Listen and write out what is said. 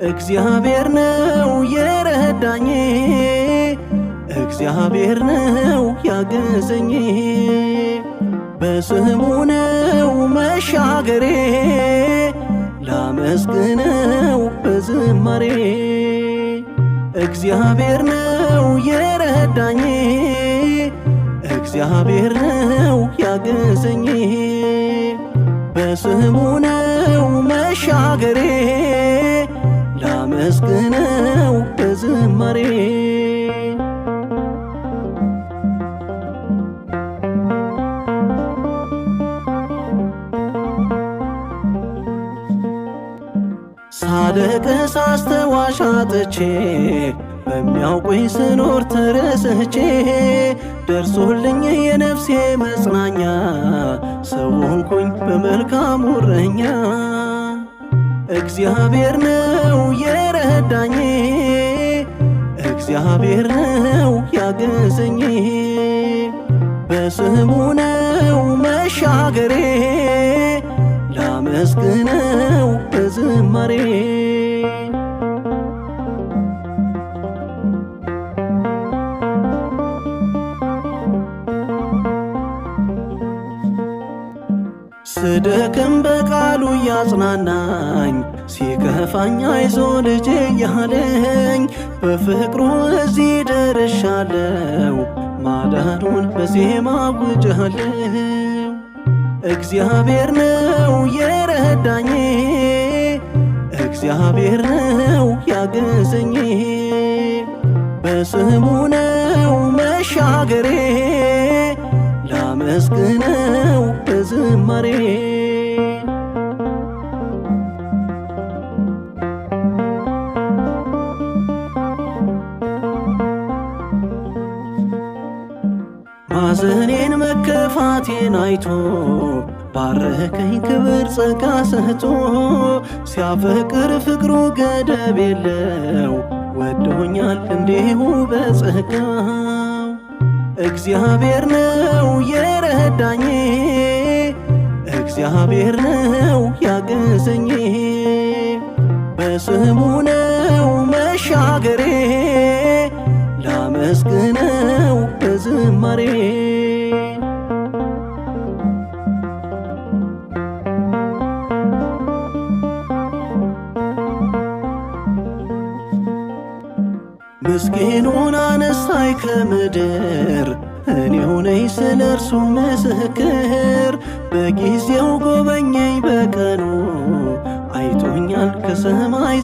እግዚአብሔር ነው የረዳኝ፣ እግዚአብሔር ነው ያገዘኝ። በስሙ ነው መሻገሬ፣ ላመስግነው በዝማሬ። እግዚአብሔር ነው የረዳኝ፣ እግዚአብሔር ነው ያገዘኝ። በስሙ ነው መሻገሬ፣ ላመስግነው በዝማሬ። ሳለቅስ አስተዋሽ አጥቼ በሚያውቁኝ ስኖር ተረስቼ፣ ደርሶልኝ የነፍሴ መጽናኛ፣ ሰው ሆንኩኝ በመልካሙ እረኛ። እግዚአብሔር ነው የረዳኝ፣ እግዚአብሔር ነው ያገዘኝ። በስሙ ነው መሻገሬ፣ ላመስግነው በዝማሬ። ስደክም በቃሉ እያጽናናኝ፣ ሲከፋኝ አይዞ ልጄ ያለኝ፣ በፍቅሩ እዚህ ደርሻለው፣ ማዳኑን በዜማ አውጃለሁ። እግዚአብሔር ነው የረዳኝ፣ እግዚአብሔር ነው ያገዘኝ። በስሙ ነው መሻገሬ፣ ላመስግነው በዝማሬ። ማዘኔን መከፋቴን አይቶ ባረከኝ ክብር ጸጋ ሰጥቶ፣ ሲያፈቅር ፍቅሩ ገደብ የለው፣ ወዶኛል እንዲሁ በጸጋው። እግዚአብሔር ነው የረዳኝ፣ እግዚአብሔር ነው ያገዘኝ። በስሙ ነው መሻገሬ፣ ላመስግነው በዝማሬ። ምስኪኑን አነሳይ ከምድር፣ እኔው ነኝ ስለ እርሱ ምስክር። በጊዜው ጎበኘኝ በቀኑ፣ አይቶኛል ከሰማይ